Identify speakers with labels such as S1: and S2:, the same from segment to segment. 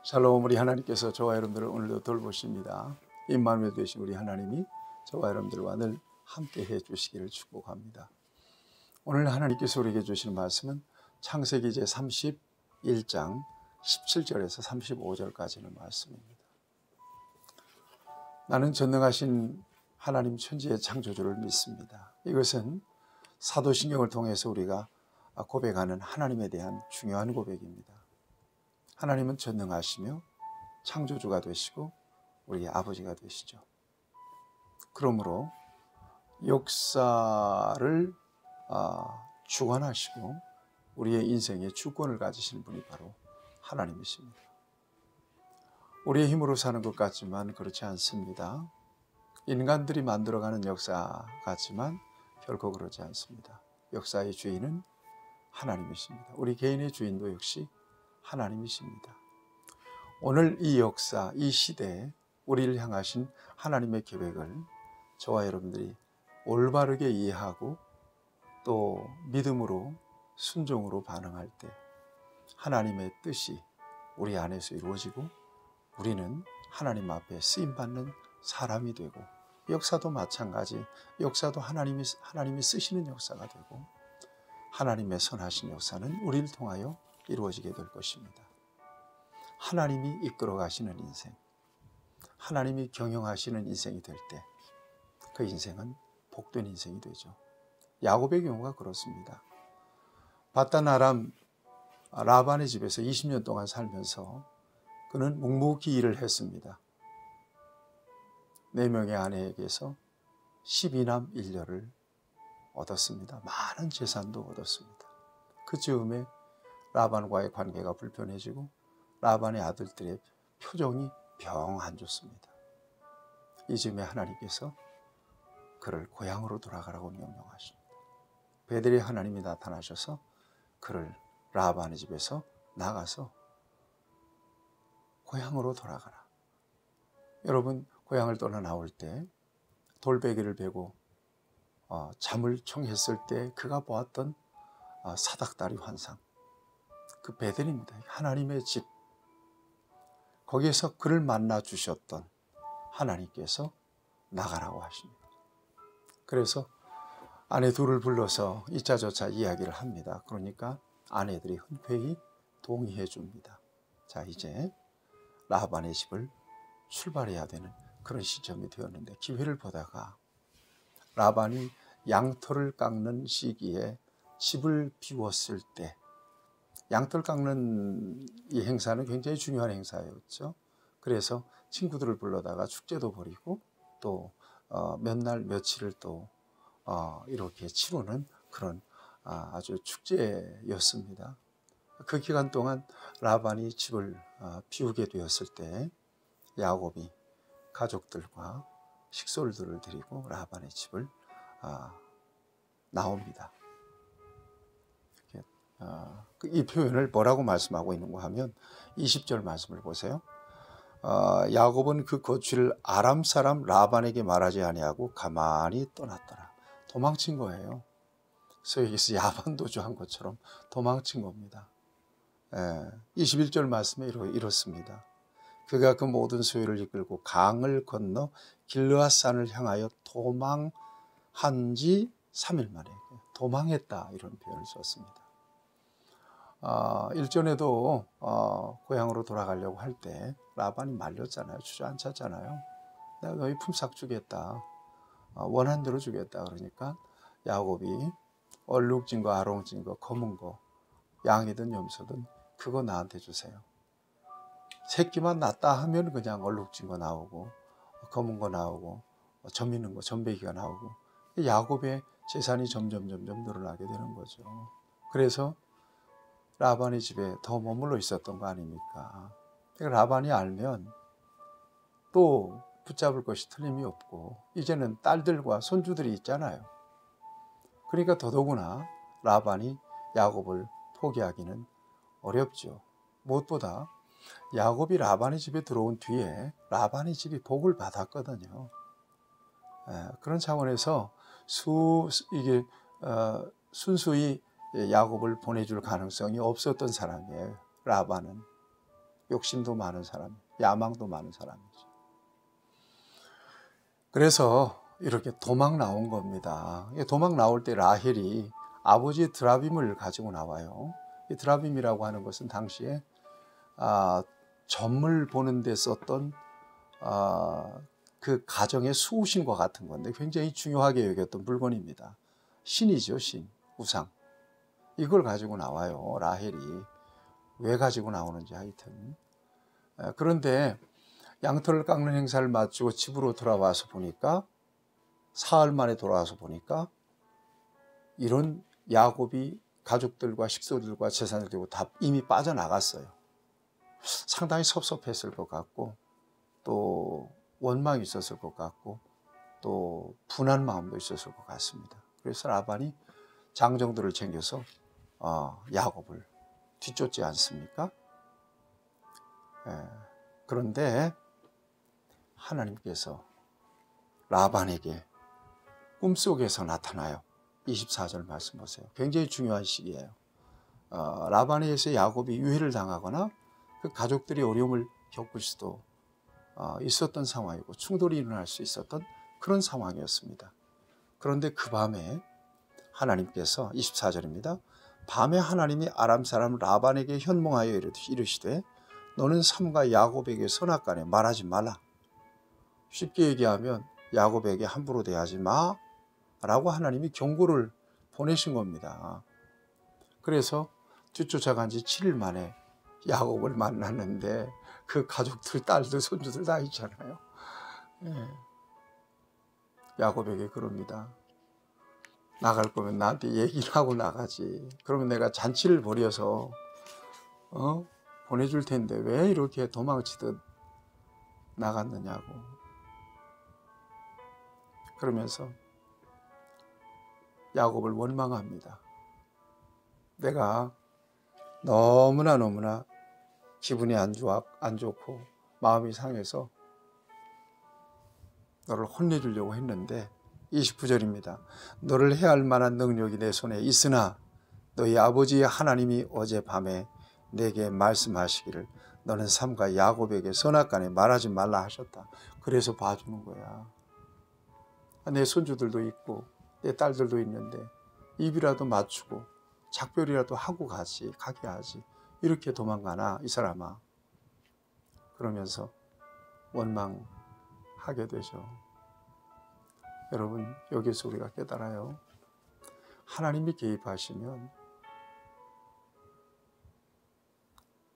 S1: 샬롬. 우리 하나님께서 저와 여러분들을 오늘도 돌보십니다. 임마누엘 되신 우리 하나님이 저와 여러분들과 늘 함께 해 주시기를 축복합니다. 오늘 하나님께서 우리에게 주시는 말씀은 창세기 제 31장 17절에서 35절까지는 말씀입니다. 나는 전능하신 하나님 천지의 창조주를 믿습니다. 이것은 사도신경을 통해서 우리가 고백하는 하나님에 대한 중요한 고백입니다. 하나님은 전능하시며 창조주가 되시고 우리의 아버지가 되시죠. 그러므로 역사를 주관하시고 우리의 인생의 주권을 가지시는 분이 바로 하나님이십니다. 우리의 힘으로 사는 것 같지만 그렇지 않습니다. 인간들이 만들어가는 역사 같지만 결코 그렇지 않습니다. 역사의 주인은 하나님이십니다. 우리 개인의 주인도 역시 하나님이십니다. 오늘 이 역사, 이 시대에 우리를 향하신 하나님의 계획을 저와 여러분들이 올바르게 이해하고 또 믿음으로 순종으로 반응할 때 하나님의 뜻이 우리 안에서 이루어지고 우리는 하나님 앞에 쓰임받는 사람이 되고, 역사도 마찬가지, 역사도 하나님이 쓰시는 역사가 되고 하나님의 선하신 역사는 우리를 통하여 이루어지게 될 것입니다. 하나님이 이끌어 가시는 인생, 하나님이 경영하시는 인생이 될 때 그 인생은 복된 인생이 되죠. 야곱의 경우가 그렇습니다. 바단 아람 라반의 집에서 20년 동안 살면서 그는 묵묵히 일을 했습니다. 4명의 아내에게서 12남 1녀를 얻었습니다. 많은 재산도 얻었습니다. 그 즈음에 라반과의 관계가 불편해지고 라반의 아들들의 표정이 병 안 좋습니다. 이 즈음에 하나님께서 그를 고향으로 돌아가라고 명령하십니다. 베델의 하나님이 나타나셔서 그를 라반의 집에서 나가서 고향으로 돌아가라. 여러분, 고향을 떠나 나올 때 돌베개를 베고 잠을 청했을 때 그가 보았던 사닥다리 환상, 그 베델입니다. 하나님의 집, 거기에서 그를 만나 주셨던 하나님께서 나가라고 하십니다. 그래서 아내 둘을 불러서 이짜저짜 이야기를 합니다. 그러니까 아내들이 흔쾌히 동의해 줍니다. 자, 이제 라반의 집을 출발해야 되는 그런 시점이 되었는데, 기회를 보다가 라반이 양털을 깎는 시기에 집을 비웠을 때, 양털 깎는 이 행사는 굉장히 중요한 행사였죠. 그래서 친구들을 불러다가 축제도 벌이고 또 몇 날 며칠을 또 이렇게 치르는 그런 아주 축제였습니다. 그 기간 동안 라반이 집을 비우게 되었을 때 야곱이 가족들과 식솔들을 데리고 라반의 집을 나옵니다. 이 표현을 뭐라고 말씀하고 있는가 하면 20절 말씀을 보세요. 야곱은 그 거취를 아람 사람 라반에게 말하지 아니하고 가만히 떠났더라. 도망친 거예요. 소위 얘기해서 야반도주한 것처럼 도망친 겁니다. 21절 말씀에 이렇습니다. 그가 그 모든 소유를 이끌고 강을 건너 길르앗산을 향하여 도망한 지 3일 만에 도망했다, 이런 표현을 썼습니다. 일전에도 고향으로 돌아가려고 할 때 라반이 말렸잖아요. 주저앉혔잖아요. 내가 너희 품삯 주겠다, 원한 대로 주겠다. 그러니까 야곱이 얼룩진 거, 아롱진 거, 검은 거, 양이든 염소든 그거 나한테 주세요. 새끼만 낳았다 하면 그냥 얼룩진 거 나오고 검은 거 나오고 점 있는 거, 점배기가 나오고, 야곱의 재산이 점점 늘어나게 되는 거죠. 그래서 라반의 집에 더 머물러 있었던 거 아닙니까? 라반이 알면 또 붙잡을 것이 틀림이 없고, 이제는 딸들과 손주들이 있잖아요. 그러니까 더더구나 라반이 야곱을 포기하기는 어렵죠. 무엇보다 야곱이 라반의 집에 들어온 뒤에 라반의 집이 복을 받았거든요. 그런 차원에서 순수히 야곱을 보내줄 가능성이 없었던 사람이에요, 라반은. 욕심도 많은 사람, 야망도 많은 사람이죠. 그래서 이렇게 도망 나온 겁니다. 도망 나올 때 라헬이 아버지의 드라빔을 가지고 나와요. 이 드라빔이라고 하는 것은 당시에 점을 보는 데 썼던 그 가정의 수호신과 같은 건데 굉장히 중요하게 여겼던 물건입니다. 신이죠, 신, 우상. 이걸 가지고 나와요, 라헬이. 왜 가지고 나오는지 하여튼. 그런데 양털을 깎는 행사를 마치고 집으로 돌아와서 보니까, 사흘 만에 돌아와서 보니까 이런 야곱이 가족들과 식소들과 재산을 들고 다 이미 빠져나갔어요. 상당히 섭섭했을 것 같고, 또 원망이 있었을 것 같고, 또 분한 마음도 있었을 것 같습니다. 그래서 라반이 장정들을 챙겨서 야곱을 뒤쫓지 않습니까? 그런데 하나님께서 라반에게 꿈속에서 나타나요. 24절 말씀 보세요. 굉장히 중요한 시기예요. 라반에 의해서 야곱이 유해를 당하거나 그 가족들이 어려움을 겪을 수도 있었던 상황이고 충돌이 일어날 수 있었던 그런 상황이었습니다. 그런데 그 밤에 하나님께서 24절입니다. 밤에 하나님이 아람 사람 라반에게 현몽하여 이르시되 너는 삼가 야곱에게 선악간에 말하지 말라. 쉽게 얘기하면 야곱에게 함부로 대하지 마 라고 하나님이 경고를 보내신 겁니다. 그래서 뒤쫓아간 지 7일 만에 야곱을 만났는데 그 가족들, 딸들, 손주들 다 있잖아요. 야곱에게 그럽니다. 나갈 거면 나한테 얘기를 하고 나가지. 그러면 내가 잔치를 벌여서 보내줄 텐데 왜 이렇게 도망치듯 나갔느냐고. 그러면서 야곱을 원망합니다. 내가 너무나 기분이 안 좋고 마음이 상해서 너를 혼내주려고 했는데 29절입니다. 너를 해할 만한 능력이 내 손에 있으나 너희 아버지의 하나님이 어젯밤에 내게 말씀하시기를 너는 삼가 야곱에게 선악간에 말하지 말라 하셨다. 그래서 봐주는 거야. 내 손주들도 있고 내 딸들도 있는데 입이라도 맞추고 작별이라도 하고 가게 하지. 이렇게 도망가나 이 사람아. 그러면서 원망하게 되죠. 여러분, 여기서 우리가 깨달아요. 하나님이 개입하시면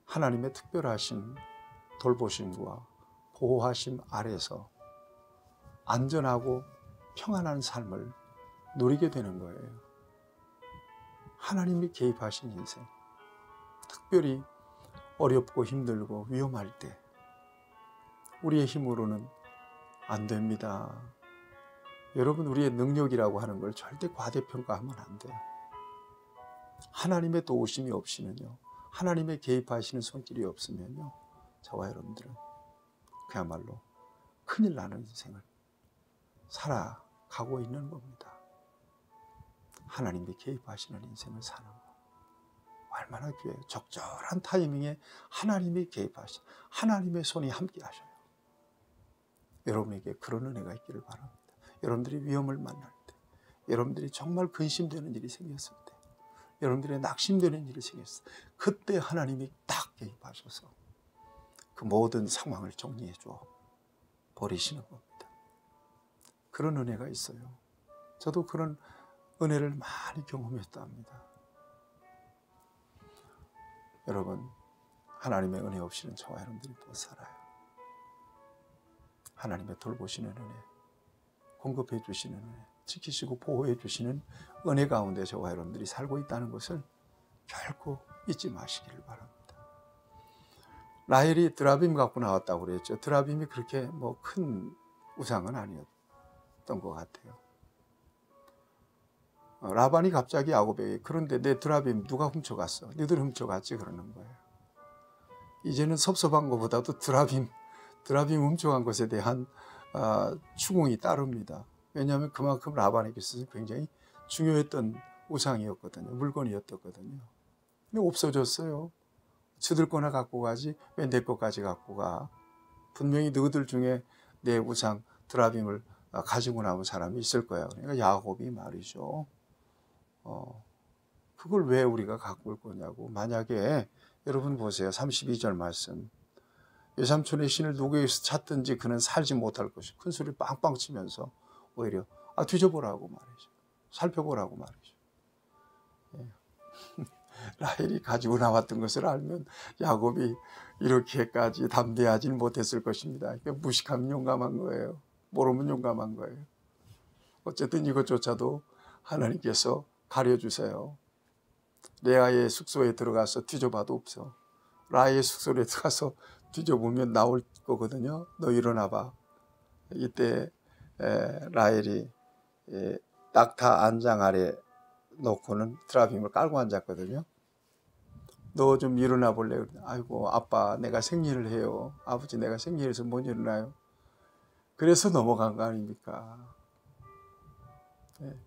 S1: 하나님의 특별하신 돌보심과 보호하심 아래서 안전하고 평안한 삶을 누리게 되는 거예요. 하나님이 개입하신 인생, 특별히 어렵고 힘들고 위험할 때 우리의 힘으로는 안 됩니다. 여러분, 우리의 능력이라고 하는 걸 절대 과대평가하면 안 돼요. 하나님의 도우심이 없이면요, 하나님의 개입하시는 손길이 없으면요, 저와 여러분들은 그야말로 큰일 나는 인생을 살아가고 있는 겁니다. 하나님이 개입하시는 인생을 사는 거 얼마나 귀해요. 적절한 타이밍에 하나님이 개입하셔, 하나님의 손이 함께 하셔요. 여러분에게 그런 은혜가 있기를 바랍니다. 여러분들이 위험을 만날 때, 여러분들이 정말 근심되는 일이 생겼을 때, 여러분들의 낙심되는 일이 생겼을 때, 그때 하나님이 딱 개입하셔서 그 모든 상황을 정리해 줘 버리시는 겁니다. 그런 은혜가 있어요. 저도 그런 은혜를 많이 경험했답니다. 여러분, 하나님의 은혜 없이는 저와 여러분들이 못 살아요. 하나님의 돌보시는 은혜, 공급해 주시는 은혜, 지키시고 보호해 주시는 은혜 가운데 저와 여러분들이 살고 있다는 것을 결코 잊지 마시기를 바랍니다. 라헬이 드라빔 갖고 나왔다고 그랬죠. 드라빔이 그렇게 큰 우상은 아니었던 것 같아요. 라반이 갑자기 야곱에게 그런데 내 드라빔 누가 훔쳐갔어? 너희들 훔쳐갔지? 그러는 거예요. 이제는 섭섭한 것보다도 드라빔 훔쳐간 것에 대한 추궁이 따릅니다. 왜냐하면 그만큼 라반에게 있어서 굉장히 중요했던 우상이었거든요. 물건이었거든요. 근데 없어졌어요. 저들 거나 갖고 가지 왜 내 것까지 갖고 가? 분명히 너희들 중에 내 우상 드라빔을 가지고 남은 사람이 있을 거야. 그러니까 야곱이 말이죠. 그걸 왜 우리가 갖고 올 거냐고. 만약에 여러분 보세요. 32절 말씀. 외삼촌의 신을 누구에게서 찾든지 그는 살지 못할 것이. 큰 소리 빵빵 치면서 오히려 뒤져보라고 말이죠. 살펴보라고 말이죠. 예. 라헬이 가지고 나왔던 것을 알면 야곱이 이렇게까지 담대하지는 못했을 것입니다. 무식하면 용감한 거예요. 모르면 용감한 거예요. 어쨌든 이것조차도 하나님께서 가려주세요. 레아의 숙소에 들어가서 뒤져봐도 없어. 라헬의 숙소에 들어가서 뒤져보면 나올 거거든요. 너 일어나봐. 이때 라헬이 낙타 안장 아래 놓고는 드라빔을 깔고 앉았거든요. 너 좀 일어나 볼래? 아이고 아빠 내가 생리를 해요. 아버지 내가 생리해서 못 일어나요. 그래서 넘어간 거 아닙니까? 네.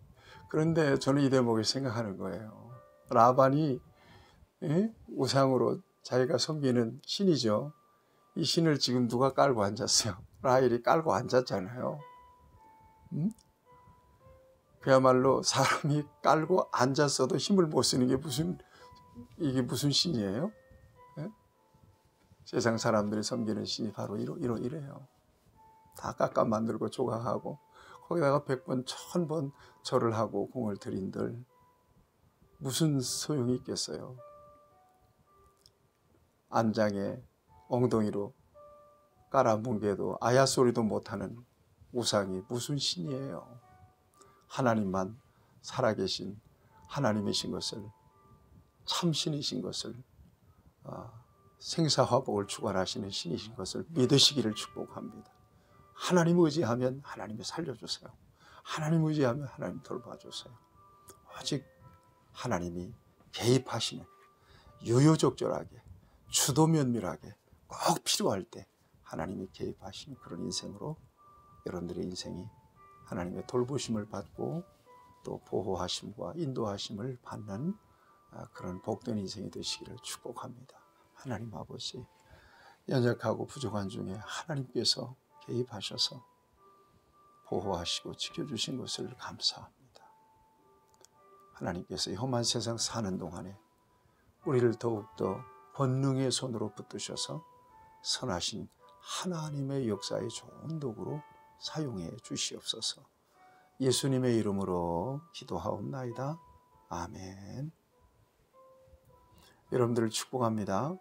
S1: 그런데 저는 이 대목을 생각하는 거예요. 라반이 우상으로 자기가 섬기는 신이죠. 이 신을 지금 누가 깔고 앉았어요? 라헬이 깔고 앉았잖아요. 그야말로 사람이 깔고 앉았어도 힘을 못 쓰는 게 이게 무슨 신이에요? 네? 세상 사람들이 섬기는 신이 바로 이래요. 다 깎아 만들고 조각하고 거기다가 100번, 1000번 절을 하고 공을 들인들 무슨 소용이 있겠어요? 안장에 엉덩이로 깔아뭉개도 아야 소리도 못하는 우상이 무슨 신이에요? 하나님만 살아계신 하나님이신 것을, 참신이신 것을, 생사화복을 주관하시는 신이신 것을 믿으시기를 축복합니다. 하나님 의지하면 하나님이 살려주세요. 하나님 의지하면 하나님 돌봐주세요. 오직 하나님이 개입하시는 유유적절하게 주도면밀하게 꼭 필요할 때 하나님이 개입하시는 그런 인생으로 여러분들의 인생이 하나님의 돌보심을 받고 또 보호하심과 인도하심을 받는 그런 복된 인생이 되시기를 축복합니다. 하나님 아버지, 연약하고 부족한 중에 하나님께서 개입하셔서 보호하시고 지켜주신 것을 감사합니다. 하나님께서 험한 세상 사는 동안에 우리를 더욱더 권능의 손으로 붙드셔서 선하신 하나님의 역사의 좋은 도구로 사용해 주시옵소서. 예수님의 이름으로 기도하옵나이다. 아멘. 여러분들을 축복합니다.